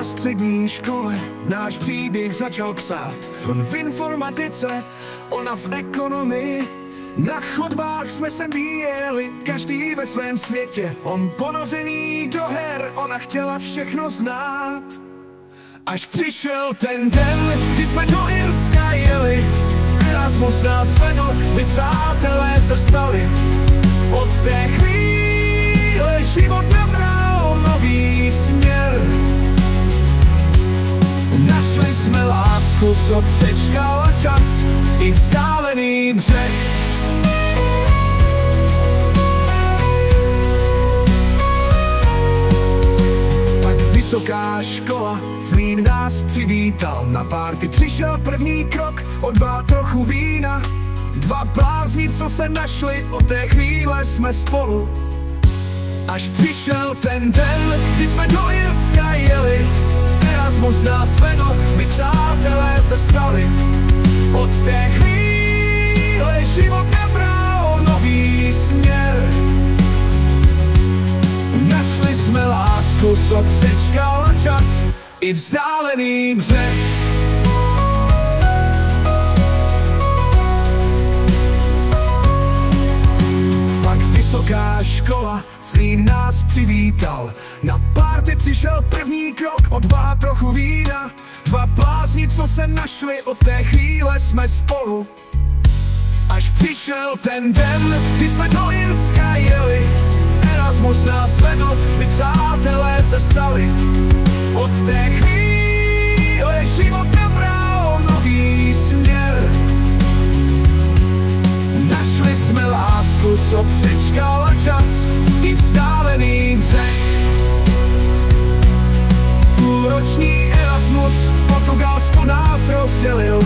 Na střední škole náš příběh začal psát. On v informatice, ona v ekonomii. Na chodbách jsme se míjeli, každý ve svém světě. On ponořený do her, ona chtěla všechno znát. Až přišel ten den, kdy jsme do Irska jeli. Erasmus nás vedl, my přátelé se stali. Od té chvíle život nabral nový směr. Našli jsme lásku, co přečkal čas, i vzdálený břeh. Pak vysoká škola, Zlín nás přivítal. Na párty přišel první krok, odvá trochu vína. Dva blázni, co se našli, od té chvíle jsme spolu. Až přišel ten den, kdy jsme do Irska jeli. Erasmus nás vedl, my přátelé se stali. Od té chvíle život nabral nový směr. Našli jsme lásku, co přečkal čas, i vzdálený břeh. Vysoká škola, Zlín nás přivítal. Na párty přišel první krok, odvaha trochu vína. Dva blázni, co se našli, od té chvíle jsme spolu. Až přišel ten den, kdy jsme do Irska jeli. Erasmus nás vedl, my přátelé se stali. Od té chvíle život nabral nový směr. Našli jsme lásku, co přečkal čas, i vzdálený břeh. Půlroční Erasmus v Portugalsku nás rozdělil,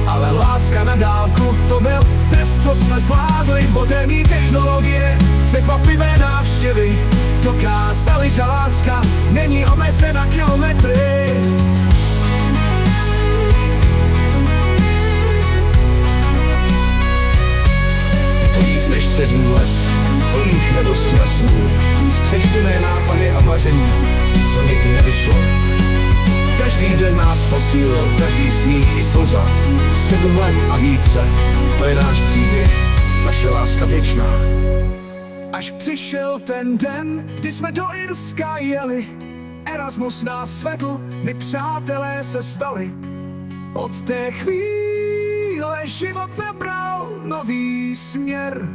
ale láska na dálku, to byl test, co jsme zvládli. Moderní technologie, překvapivé návštěvy dokázali, že láska není omezena kilometry. Než 7 let, plných radosti a snů, střeštěné nápady a vaření, co nikdy nevyšlo. Každý den nás posílil, každý smích i slza. 7 let a více, to je náš příběh, naše láska věčná. Až přišel ten den, kdy jsme do Irska jeli. Erasmus nás vedl, my přátelé se stali. Od té chvíle život nabral nový směr.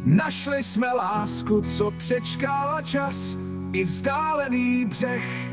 Našli jsme lásku, co přečkala čas, i vzdálený břeh.